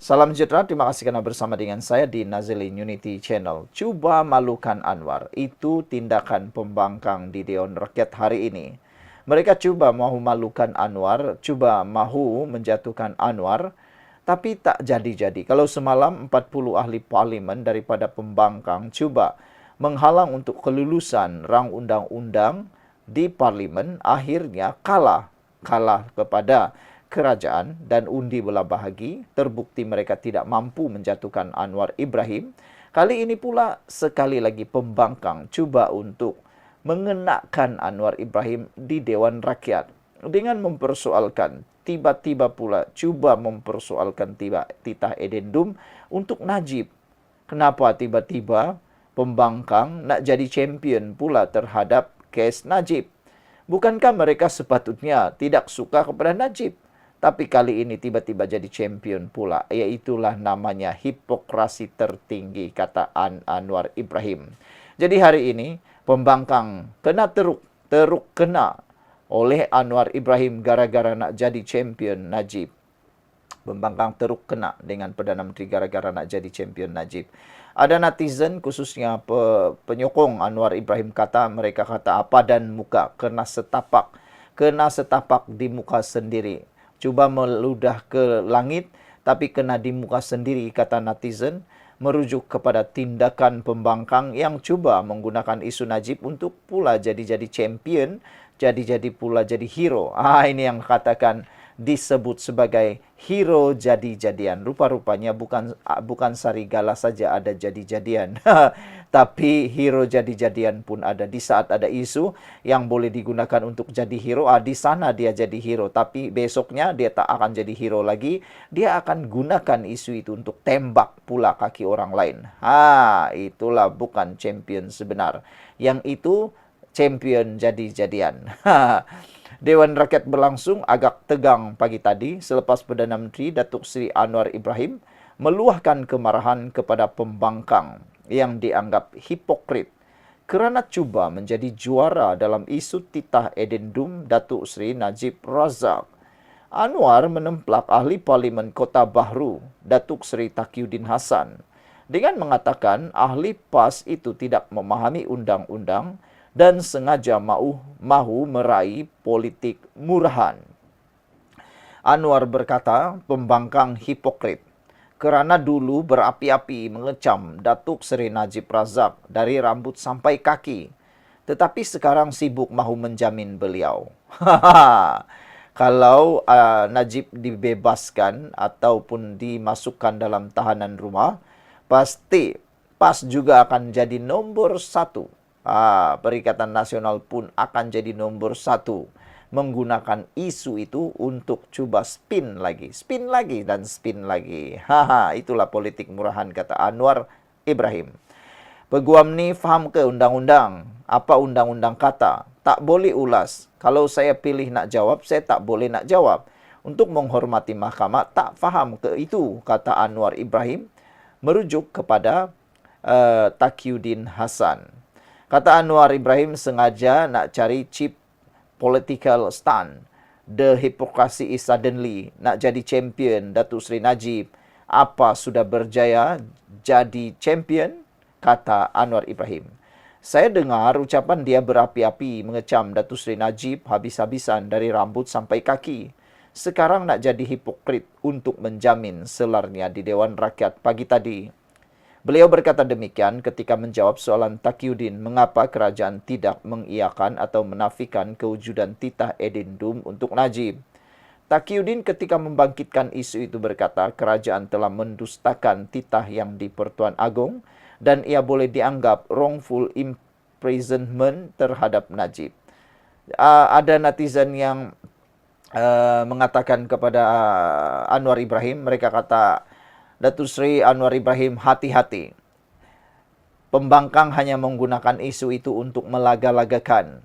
Salam sejahtera, terima kasih karena bersama dengan saya di Nazilin Unity Channel. Cuba malukan Anwar, itu tindakan pembangkang di Dewan Rakyat hari ini. Mereka cuba mahu malukan Anwar, cuba mahu menjatuhkan Anwar, tapi tak jadi-jadi. Kalau semalam 40 ahli parlimen daripada pembangkang cuba menghalang untuk kelulusan rang undang-undang di parlimen, akhirnya kalah kepada kerajaan dan undi belah bahagi, terbukti mereka tidak mampu menjatuhkan Anwar Ibrahim. Kali ini pula sekali lagi pembangkang cuba untuk mengenakan Anwar Ibrahim di Dewan Rakyat dengan mempersoalkan, tiba-tiba pula cuba mempersoalkan titah edendum untuk Najib. Kenapa tiba-tiba pembangkang nak jadi champion pula terhadap kes Najib? Bukankah mereka sepatutnya tidak suka kepada Najib? Tapi kali ini tiba-tiba jadi champion pula. Iaitulah namanya hipokrasi tertinggi, kata Anwar Ibrahim. Jadi hari ini pembangkang kena teruk kena oleh Anwar Ibrahim gara-gara nak jadi champion Najib. Pembangkang teruk kena dengan Perdana Menteri gara-gara nak jadi champion Najib. Ada netizen khususnya penyokong Anwar Ibrahim mereka kata padan muka, kena setapak di muka sendiri. Cuba meludah ke langit tapi kena di muka sendiri, kata netizen, merujuk kepada tindakan pembangkang yang cuba menggunakan isu Najib untuk pula jadi champion, jadi pula jadi hero. Ini yang katakan disebut sebagai hero jadi-jadian. Rupa-rupanya bukan Sarigala saja ada jadi-jadian. Tapi hero jadi-jadian pun ada. Di saat ada isu yang boleh digunakan untuk jadi hero, di sana dia jadi hero. Tapi besoknya dia tak akan jadi hero lagi. Dia akan gunakan isu itu untuk tembak pula kaki orang lain. Itulah bukan champion sebenar. Yang itu champion jadi-jadian. Dewan Rakyat berlangsung agak tegang pagi tadi selepas Perdana Menteri Datuk Seri Anwar Ibrahim meluahkan kemarahan kepada pembangkang yang dianggap hipokrit kerana cuba menjadi juara dalam isu titah edendum Datuk Seri Najib Razak. Anwar menemplak ahli Parlimen Kota Bahru, Datuk Seri Taqiyuddin Hasan, dengan mengatakan ahli PAS itu tidak memahami undang-undang dan sengaja mahu meraih politik murahan. Anwar berkata pembangkang hipokrit kerana dulu berapi-api mengecam Datuk Seri Najib Razak dari rambut sampai kaki, tetapi sekarang sibuk mahu menjamin beliau. Kalau Najib dibebaskan ataupun dimasukkan dalam tahanan rumah, pasti PAS juga akan jadi nombor 1. Perikatan Nasional pun akan jadi nombor 1 menggunakan isu itu untuk coba spin lagi dan spin lagi. Itulah politik murahan, kata Anwar Ibrahim. Peguam ni faham ke undang-undang? Apa undang-undang kata? Tak boleh ulas. Kalau saya pilih nak jawab, saya tak boleh nak jawab. Untuk menghormati mahkamah, tak faham ke itu, kata Anwar Ibrahim, merujuk kepada Taqiyuddin Hasan. Kata Anwar Ibrahim sengaja nak cari cheap political stunt. The hypocrisy is suddenly nak jadi champion Datuk Seri Najib. Apa sudah berjaya jadi champion? Kata Anwar Ibrahim. Saya dengar ucapan dia berapi-api mengecam Datuk Seri Najib habis-habisan dari rambut sampai kaki. Sekarang nak jadi hipokrit untuk menjamin selarnya di Dewan Rakyat pagi tadi. Beliau berkata demikian ketika menjawab soalan Taqiyuddin mengapa kerajaan tidak mengiyakan atau menafikan kewujudan titah edendum untuk Najib. Taqiyuddin ketika membangkitkan isu itu berkata kerajaan telah mendustakan titah yang di Pertuan Agong dan ia boleh dianggap wrongful imprisonment terhadap Najib. Ada netizen yang mengatakan kepada Anwar Ibrahim, mereka kata, Datuk Seri Anwar Ibrahim, hati-hati. Pembangkang hanya menggunakan isu itu untuk melaga-lagakan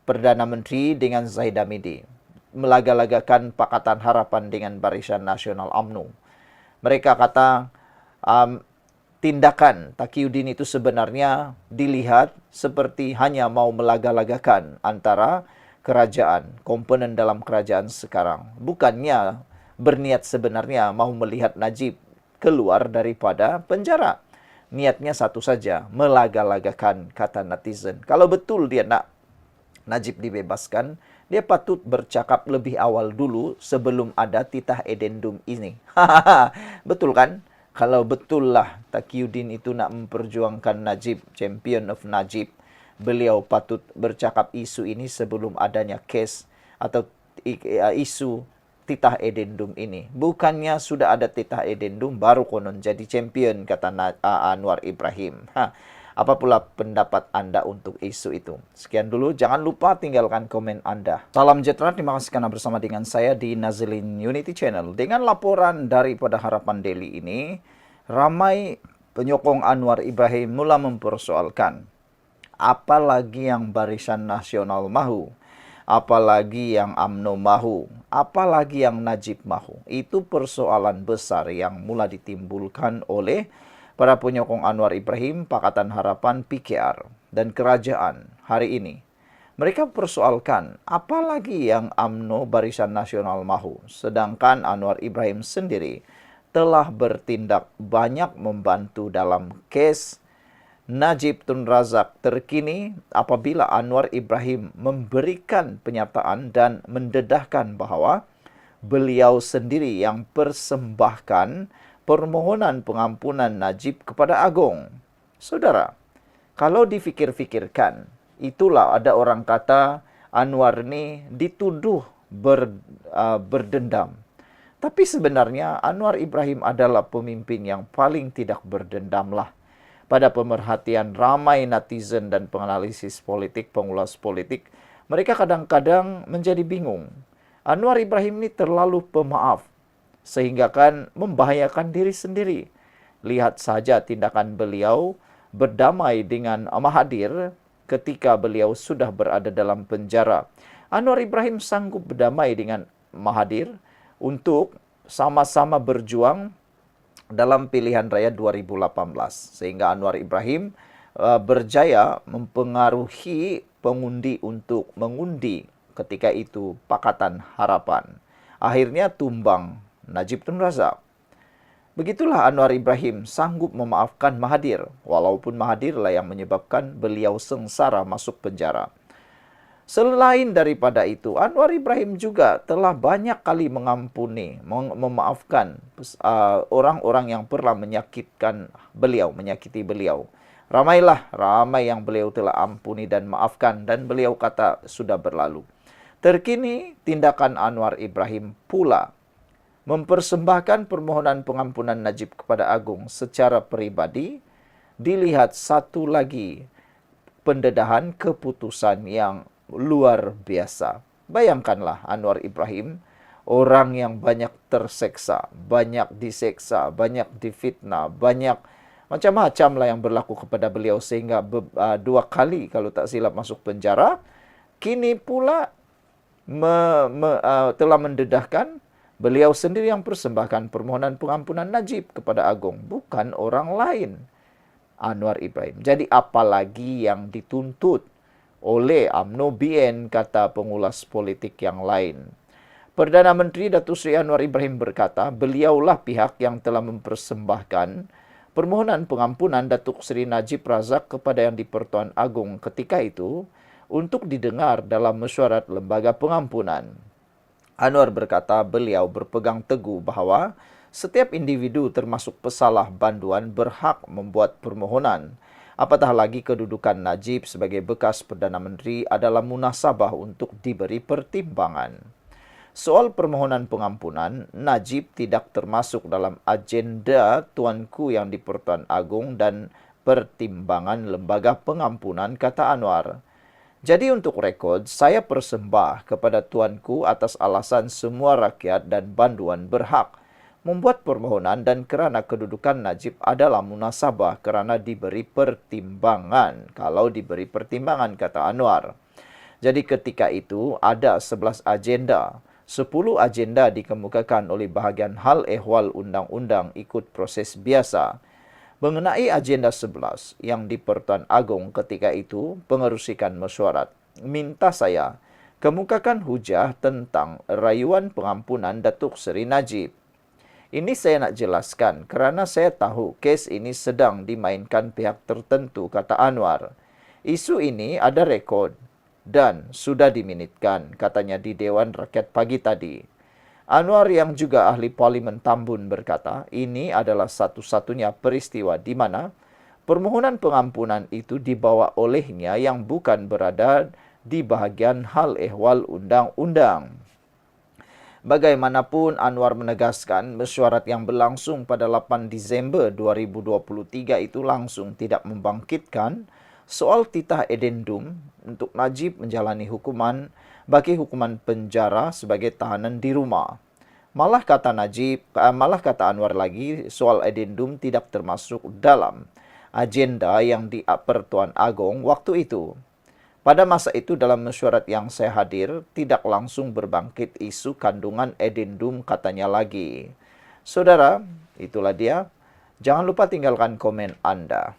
Perdana Menteri dengan Zahid Hamidi. Melaga-lagakan Pakatan Harapan dengan Barisan Nasional UMNO. Mereka kata tindakan Taqiyuddin itu sebenarnya dilihat seperti hanya mau melaga-lagakan antara kerajaan, komponen dalam kerajaan sekarang. Bukannya berniat sebenarnya mau melihat Najib keluar daripada penjara. Niatnya satu saja, melaga-lagakan, kata netizen. Kalau betul dia nak Najib dibebaskan, dia patut bercakap lebih awal dulu sebelum ada titah edendum ini. Betul kan? Kalau betul lah Taqiyuddin itu nak memperjuangkan Najib, champion of Najib, beliau patut bercakap isu ini sebelum adanya kes atau isu titah edendum ini. Bukannya sudah ada titah edendum baru konon jadi champion, kata Anwar Ibrahim. Apa pula pendapat Anda untuk isu itu? Sekian dulu, jangan lupa tinggalkan komen Anda. Salam sejahtera, terima kasih karena bersama dengan saya di Nazilin Unity Channel. Dengan laporan daripada Harapan Daily ini, ramai penyokong Anwar Ibrahim mula mempersoalkan, apalagi yang Barisan Nasional mahu, apalagi yang UMNO mahu, apalagi yang Najib mahu. Itu persoalan besar yang mula ditimbulkan oleh para penyokong Anwar Ibrahim, Pakatan Harapan PKR, dan kerajaan hari ini. Mereka persoalkan, apalagi yang UMNO Barisan Nasional mahu, sedangkan Anwar Ibrahim sendiri telah bertindak banyak membantu dalam kes Najib Tun Razak terkini apabila Anwar Ibrahim memberikan pernyataan dan mendedahkan bahwa beliau sendiri yang persembahkan permohonan pengampunan Najib kepada Agong. Saudara, kalau difikir-fikirkan, itulah ada orang kata Anwar ini dituduh berdendam. Tapi sebenarnya Anwar Ibrahim adalah pemimpin yang paling tidak berdendam lah. Pada pemerhatian ramai netizen dan penganalisis politik, pengulas politik, mereka kadang-kadang menjadi bingung. Anwar Ibrahim ini terlalu pemaaf, sehingga kan membahayakan diri sendiri. Lihat saja tindakan beliau berdamai dengan Mahathir ketika beliau sudah berada dalam penjara. Anwar Ibrahim sanggup berdamai dengan Mahathir untuk sama-sama berjuang dalam pilihan raya 2018. Sehingga Anwar Ibrahim berjaya mempengaruhi pengundi untuk mengundi ketika itu Pakatan Harapan. Akhirnya tumbang Najib Tun Razak. Begitulah Anwar Ibrahim sanggup memaafkan Mahathir, walaupun Mahathir lah yang menyebabkan beliau sengsara masuk penjara. Selain daripada itu, Anwar Ibrahim juga telah banyak kali mengampuni, memaafkan orang-orang yang pernah menyakiti beliau. Ramai yang beliau telah ampuni dan maafkan, dan beliau kata sudah berlalu. Terkini, tindakan Anwar Ibrahim pula mempersembahkan permohonan pengampunan Najib kepada Agung secara pribadi, dilihat satu lagi pendedahan keputusan yang luar biasa. Bayangkanlah Anwar Ibrahim, orang yang banyak terseksa, banyak diseksa, banyak difitnah, banyak macam-macam lah yang berlaku kepada beliau sehingga 2 kali kalau tak silap masuk penjara. Kini pula telah mendedahkan beliau sendiri yang persembahkan permohonan pengampunan Najib kepada Agong, bukan orang lain, Anwar Ibrahim. Jadi apalagi yang dituntut oleh UMNO BN, kata pengulas politik yang lain. Perdana Menteri Datuk Seri Anwar Ibrahim berkata, beliaulah pihak yang telah mempersembahkan permohonan pengampunan Datuk Seri Najib Razak kepada Yang di-Pertuan Agong ketika itu untuk didengar dalam mesyuarat lembaga pengampunan. Anwar berkata beliau berpegang teguh bahawa setiap individu termasuk pesalah banduan berhak membuat permohonan. Apatah lagi kedudukan Najib sebagai bekas Perdana Menteri adalah munasabah untuk diberi pertimbangan. Soal permohonan pengampunan, Najib tidak termasuk dalam agenda Tuanku Yang di-Pertuan Agong dan pertimbangan lembaga pengampunan, kata Anwar. Jadi untuk rekod, saya persembah kepada Tuanku atas alasan semua rakyat dan banduan berhak membuat permohonan dan kerana kedudukan Najib adalah munasabah kerana diberi pertimbangan. Kalau diberi pertimbangan, kata Anwar. Jadi ketika itu ada 11 agenda. 10 agenda dikemukakan oleh bahagian hal ehwal undang-undang ikut proses biasa. Mengenai agenda 11 yang di-Pertuan Agong ketika itu pengerusikan mesyuarat, minta saya kemukakan hujah tentang rayuan pengampunan Datuk Seri Najib. Ini saya nak jelaskan kerana saya tahu kes ini sedang dimainkan pihak tertentu, kata Anwar. Isu ini ada rekod dan sudah diminitkan, katanya di Dewan Rakyat pagi tadi. Anwar yang juga ahli Parlimen Tambun berkata, ini adalah satu-satunya peristiwa di mana permohonan pengampunan itu dibawa olehnya yang bukan berada di bahagian hal ehwal undang-undang. Bagaimanapun, Anwar menegaskan mesyuarat yang berlangsung pada 8 Disember 2023 itu langsung tidak membangkitkan soal titah edendum untuk Najib menjalani hukuman bagi hukuman penjara sebagai tahanan di rumah. Malah kata Anwar lagi, soal edendum tidak termasuk dalam agenda yang di Pertuan Agong waktu itu. Pada masa itu dalam mesyuarat yang saya hadir, tidak langsung berbangkit isu kandungan edendum, katanya lagi. Saudara, itulah dia. Jangan lupa tinggalkan komen Anda.